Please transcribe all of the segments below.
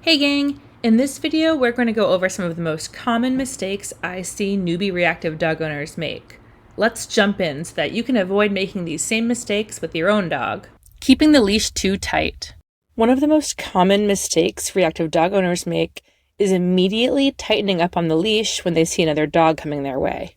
Hey gang! In this video, we're going to go over some of the most common mistakes I see newbie reactive dog owners make. Let's jump in so that you can avoid making these same mistakes with your own dog. Keeping the leash too tight. One of the most common mistakes reactive dog owners make is immediately tightening up on the leash when they see another dog coming their way.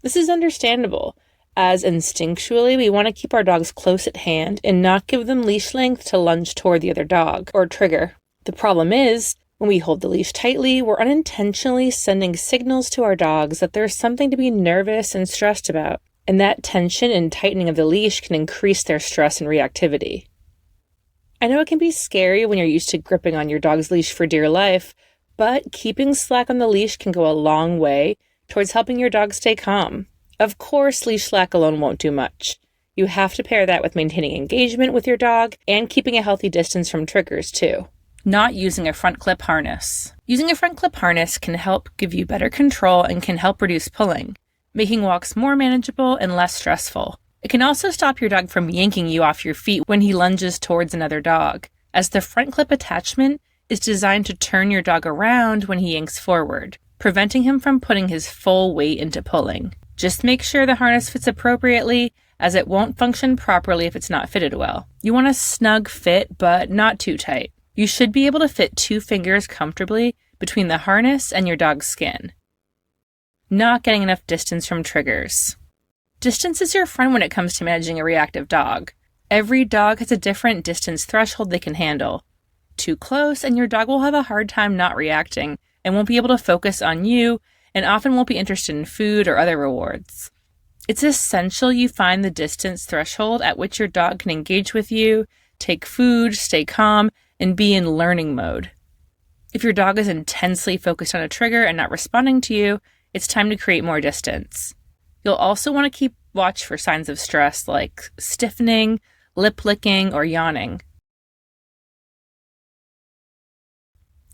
This is understandable, as instinctually we want to keep our dogs close at hand and not give them leash length to lunge toward the other dog or trigger. The problem is, when we hold the leash tightly, we're unintentionally sending signals to our dogs that there's something to be nervous and stressed about, and that tension and tightening of the leash can increase their stress and reactivity. I know it can be scary when you're used to gripping on your dog's leash for dear life, but keeping slack on the leash can go a long way towards helping your dog stay calm. Of course, leash slack alone won't do much. You have to pair that with maintaining engagement with your dog and keeping a healthy distance from triggers too. Not using a front clip harness. Using a front clip harness can help give you better control and can help reduce pulling, making walks more manageable and less stressful. It can also stop your dog from yanking you off your feet when he lunges towards another dog, as the front clip attachment is designed to turn your dog around when he yanks forward, preventing him from putting his full weight into pulling. Just make sure the harness fits appropriately, as it won't function properly if it's not fitted well. You want a snug fit, but not too tight. You should be able to fit 2 fingers comfortably between the harness and your dog's skin. Not getting enough distance from triggers. Distance is your friend when it comes to managing a reactive dog. Every dog has a different distance threshold they can handle. Too close, and your dog will have a hard time not reacting and won't be able to focus on you and often won't be interested in food or other rewards. It's essential you find the distance threshold at which your dog can engage with you, take food, stay calm, and be in learning mode. If your dog is intensely focused on a trigger and not responding to you, it's time to create more distance. You'll also want to keep watch for signs of stress like stiffening, lip licking, or yawning.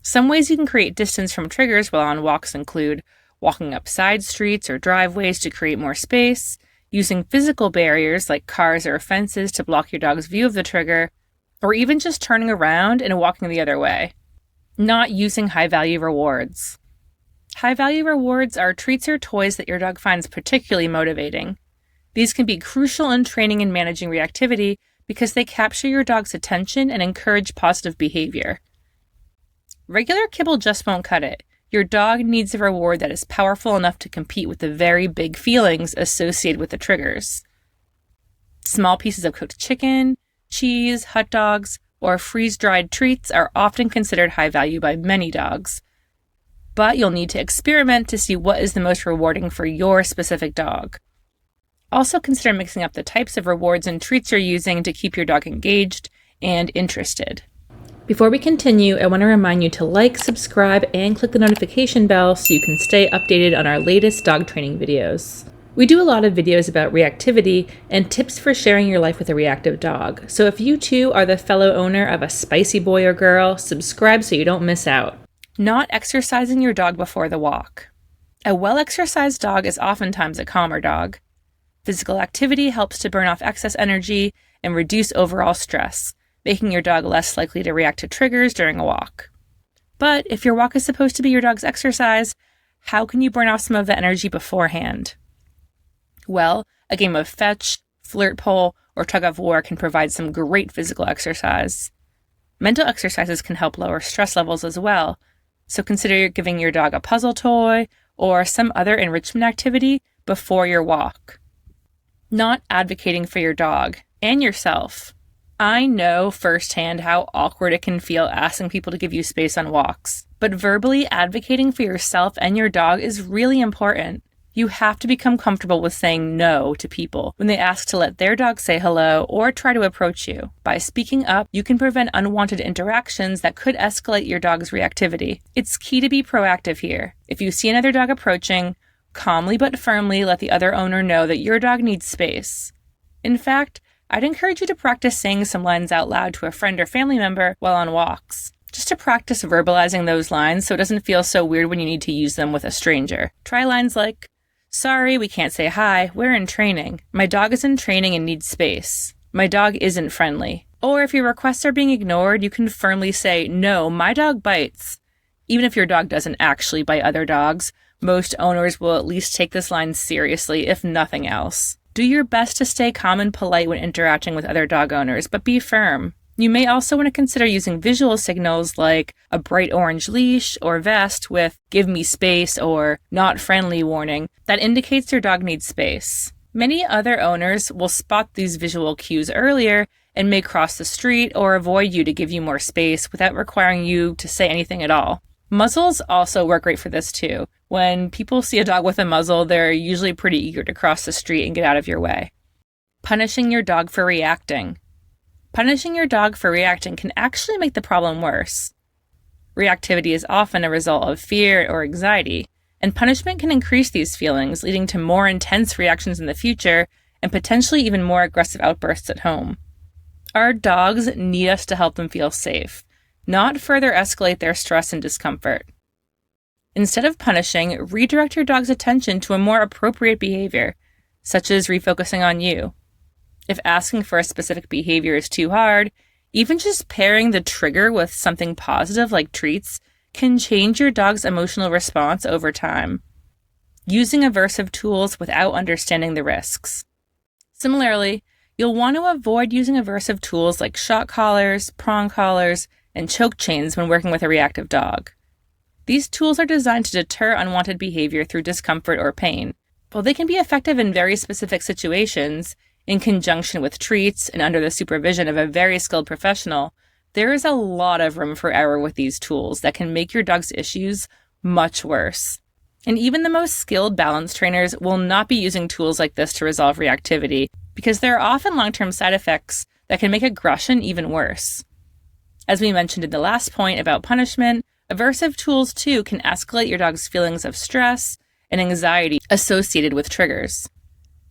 Some ways you can create distance from triggers while on walks include walking up side streets or driveways to create more space, using physical barriers like cars or fences to block your dog's view of the trigger, or even just turning around and walking the other way. Not using high-value rewards. High-value rewards are treats or toys that your dog finds particularly motivating. These can be crucial in training and managing reactivity because they capture your dog's attention and encourage positive behavior. Regular kibble just won't cut it. Your dog needs a reward that is powerful enough to compete with the very big feelings associated with the triggers. Small pieces of cooked chicken, cheese, hot dogs, or freeze-dried treats are often considered high value by many dogs, but you'll need to experiment to see what is the most rewarding for your specific dog. Also consider mixing up the types of rewards and treats you're using to keep your dog engaged and interested. Before we continue, I want to remind you to like, subscribe, and click the notification bell so you can stay updated on our latest dog training videos. We do a lot of videos about reactivity and tips for sharing your life with a reactive dog. So if you too are the fellow owner of a spicy boy or girl, subscribe so you don't miss out. Not exercising your dog before the walk. A well-exercised dog is oftentimes a calmer dog. Physical activity helps to burn off excess energy and reduce overall stress, making your dog less likely to react to triggers during a walk. But if your walk is supposed to be your dog's exercise, how can you burn off some of the energy beforehand? Well, a game of fetch, flirt pole, or tug of war can provide some great physical exercise. Mental exercises can help lower stress levels as well, so consider giving your dog a puzzle toy or some other enrichment activity before your walk. Not advocating for your dog and yourself. I know firsthand how awkward it can feel asking people to give you space on walks, but verbally advocating for yourself and your dog is really important. You have to become comfortable with saying no to people when they ask to let their dog say hello or try to approach you. By speaking up, you can prevent unwanted interactions that could escalate your dog's reactivity. It's key to be proactive here. If you see another dog approaching, calmly but firmly let the other owner know that your dog needs space. In fact, I'd encourage you to practice saying some lines out loud to a friend or family member while on walks, just to practice verbalizing those lines so it doesn't feel so weird when you need to use them with a stranger. Try lines like, "Sorry, we can't say hi. We're in training. My dog is in training and needs space. My dog isn't friendly." Or if your requests are being ignored, you can firmly say, "No, my dog bites." Even if your dog doesn't actually bite other dogs, most owners will at least take this line seriously, if nothing else. Do your best to stay calm and polite when interacting with other dog owners, but be firm. You may also want to consider using visual signals like a bright orange leash or vest with "give me space" or "not friendly" warning that indicates your dog needs space. Many other owners will spot these visual cues earlier and may cross the street or avoid you to give you more space without requiring you to say anything at all. Muzzles also work great for this too. When people see a dog with a muzzle, they're usually pretty eager to cross the street and get out of your way. Punishing your dog for reacting. Punishing your dog for reacting can actually make the problem worse. Reactivity is often a result of fear or anxiety, and punishment can increase these feelings, leading to more intense reactions in the future and potentially even more aggressive outbursts at home. Our dogs need us to help them feel safe, not further escalate their stress and discomfort. Instead of punishing, redirect your dog's attention to a more appropriate behavior, such as refocusing on you. If asking for a specific behavior is too hard, even just pairing the trigger with something positive like treats can change your dog's emotional response over time. Using aversive tools without understanding the risks. Similarly, you'll want to avoid using aversive tools like shock collars, prong collars, and choke chains when working with a reactive dog. These tools are designed to deter unwanted behavior through discomfort or pain. While they can be effective in very specific situations, in conjunction with treats and under the supervision of a very skilled professional, there is a lot of room for error with these tools that can make your dog's issues much worse. And even the most skilled balance trainers will not be using tools like this to resolve reactivity because there are often long-term side effects that can make aggression even worse. As we mentioned in the last point about punishment, aversive tools too can escalate your dog's feelings of stress and anxiety associated with triggers.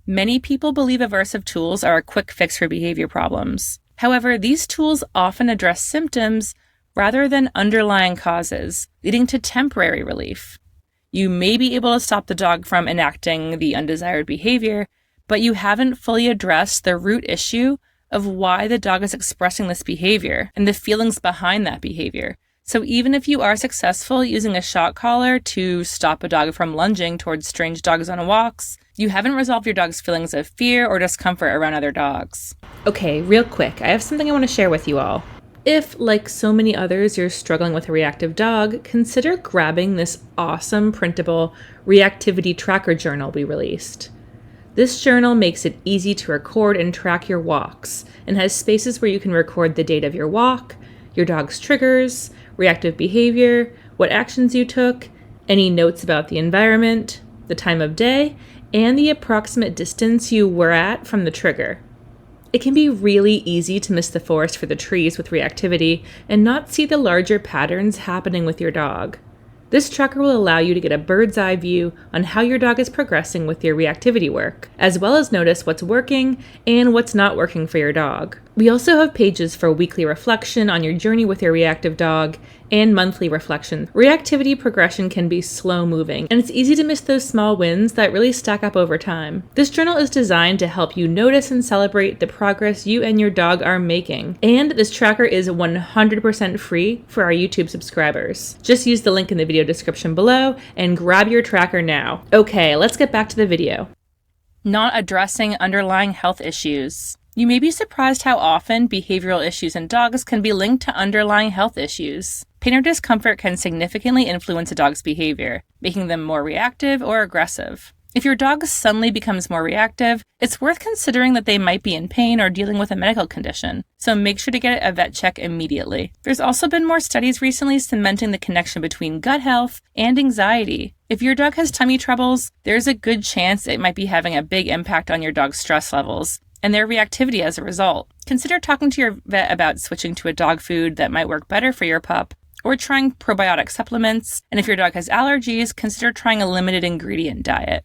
Many people believe aversive tools are a quick fix for behavior problems. However, these tools often address symptoms rather than underlying causes, leading to temporary relief. You may be able to stop the dog from enacting the undesired behavior, but you haven't fully addressed the root issue of why the dog is expressing this behavior and the feelings behind that behavior. So even if you are successful using a shock collar to stop a dog from lunging towards strange dogs on walks, you haven't resolved your dog's feelings of fear or discomfort around other dogs. Okay, real quick, I have something I want to share with you all. If, like so many others, you're struggling with a reactive dog, consider grabbing this awesome printable reactivity tracker journal we released. This journal makes it easy to record and track your walks and has spaces where you can record the date of your walk, your dog's triggers, reactive behavior, what actions you took, any notes about the environment, the time of day, and the approximate distance you were at from the trigger. It can be really easy to miss the forest for the trees with reactivity and not see the larger patterns happening with your dog. This tracker will allow you to get a bird's eye view on how your dog is progressing with your reactivity work, as well as notice what's working and what's not working for your dog. We also have pages for weekly reflection on your journey with your reactive dog and monthly reflection. Reactivity progression can be slow moving, and it's easy to miss those small wins that really stack up over time. This journal is designed to help you notice and celebrate the progress you and your dog are making. And this tracker is 100% free for our YouTube subscribers. Just use the link in the video description below and grab your tracker now. Okay, let's get back to the video. Not addressing underlying health issues. You may be surprised how often behavioral issues in dogs can be linked to underlying health issues. Pain or discomfort can significantly influence a dog's behavior, making them more reactive or aggressive. If your dog suddenly becomes more reactive, it's worth considering that they might be in pain or dealing with a medical condition, so make sure to get a vet check immediately. There's also been more studies recently cementing the connection between gut health and anxiety. If your dog has tummy troubles, there's a good chance it might be having a big impact on your dog's stress levels and their reactivity as a result. Consider talking to your vet about switching to a dog food that might work better for your pup, or trying probiotic supplements, and if your dog has allergies, consider trying a limited ingredient diet.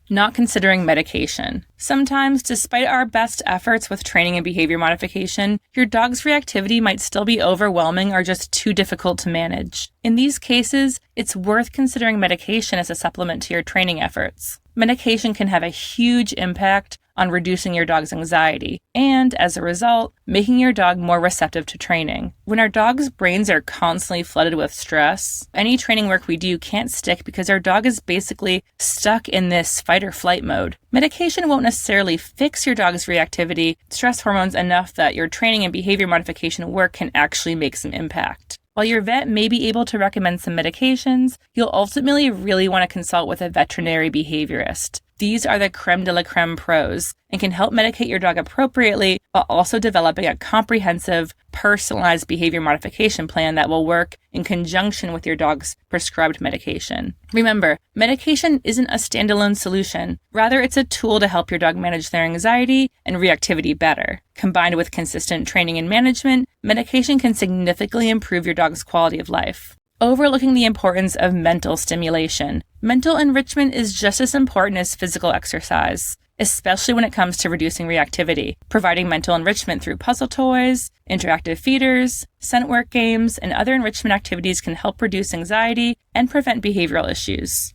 Not considering medication. Sometimes, despite our best efforts with training and behavior modification, your dog's reactivity might still be overwhelming or just too difficult to manage. In these cases, it's worth considering medication as a supplement to your training efforts. Medication can have a huge impact on reducing your dog's anxiety, and as a result, making your dog more receptive to training. When our dog's brains are constantly flooded with stress, any training work we do can't stick because our dog is basically stuck in this fight or flight mode. Medication won't necessarily fix your dog's reactivity, stress hormones enough that your training and behavior modification work can actually make some impact. While your vet may be able to recommend some medications, you'll ultimately really want to consult with a veterinary behaviorist. These are the creme de la creme pros and can help medicate your dog appropriately while also developing a comprehensive, personalized behavior modification plan that will work in conjunction with your dog's prescribed medication. Remember, medication isn't a standalone solution. Rather, it's a tool to help your dog manage their anxiety and reactivity better. Combined with consistent training and management, medication can significantly improve your dog's quality of life. Overlooking the importance of mental stimulation. Mental enrichment is just as important as physical exercise, especially when it comes to reducing reactivity. Providing mental enrichment through puzzle toys, interactive feeders, scent work games, and other enrichment activities can help reduce anxiety and prevent behavioral issues.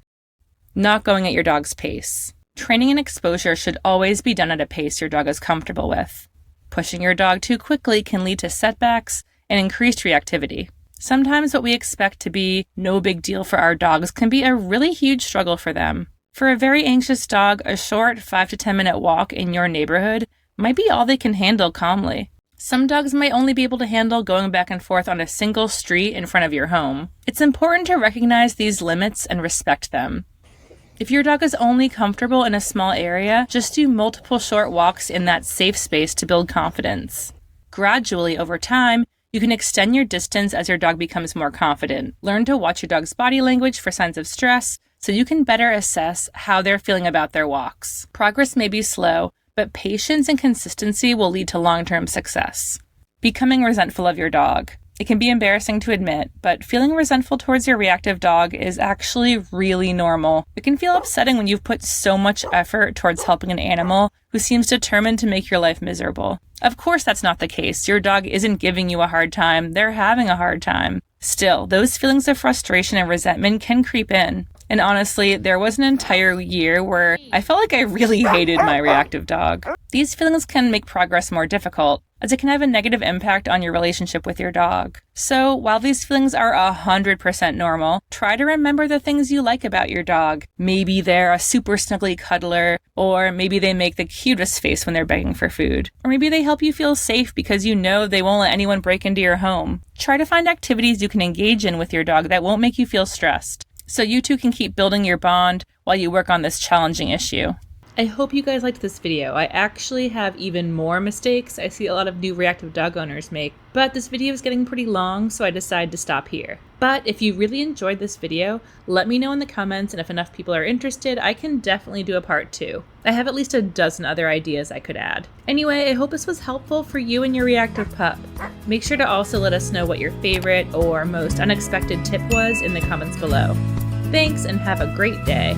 Not going at your dog's pace. Training and exposure should always be done at a pace your dog is comfortable with. Pushing your dog too quickly can lead to setbacks and increased reactivity. Sometimes what we expect to be no big deal for our dogs can be a really huge struggle for them. For a very anxious dog, a short 5 to 10 minute walk in your neighborhood might be all they can handle calmly. Some dogs might only be able to handle going back and forth on a single street in front of your home. It's important to recognize these limits and respect them. If your dog is only comfortable in a small area, just do multiple short walks in that safe space to build confidence. Gradually, over time, you can extend your distance as your dog becomes more confident. Learn to watch your dog's body language for signs of stress so you can better assess how they're feeling about their walks. Progress may be slow, but patience and consistency will lead to long-term success. Becoming resentful of your dog. It can be embarrassing to admit, but feeling resentful towards your reactive dog is actually really normal. It can feel upsetting when you've put so much effort towards helping an animal who seems determined to make your life miserable. Of course, that's not the case. Your dog isn't giving you a hard time. They're having a hard time. Still, those feelings of frustration and resentment can creep in. And honestly, there was an entire year where I felt like I really hated my reactive dog. These feelings can make progress more difficult, as it can have a negative impact on your relationship with your dog. So, while these feelings are 100% normal, try to remember the things you like about your dog. Maybe they're a super snuggly cuddler, or maybe they make the cutest face when they're begging for food. Or maybe they help you feel safe because you know they won't let anyone break into your home. Try to find activities you can engage in with your dog that won't make you feel stressed, so you two can keep building your bond while you work on this challenging issue. I hope you guys liked this video. I actually have even more mistakes I see a lot of new reactive dog owners make, but this video is getting pretty long, so I decided to stop here. But if you really enjoyed this video, let me know in the comments, and if enough people are interested, I can definitely do a part 2. I have at least a dozen other ideas I could add. Anyway, I hope this was helpful for you and your reactive pup. Make sure to also let us know what your favorite or most unexpected tip was in the comments below. Thanks, and have a great day.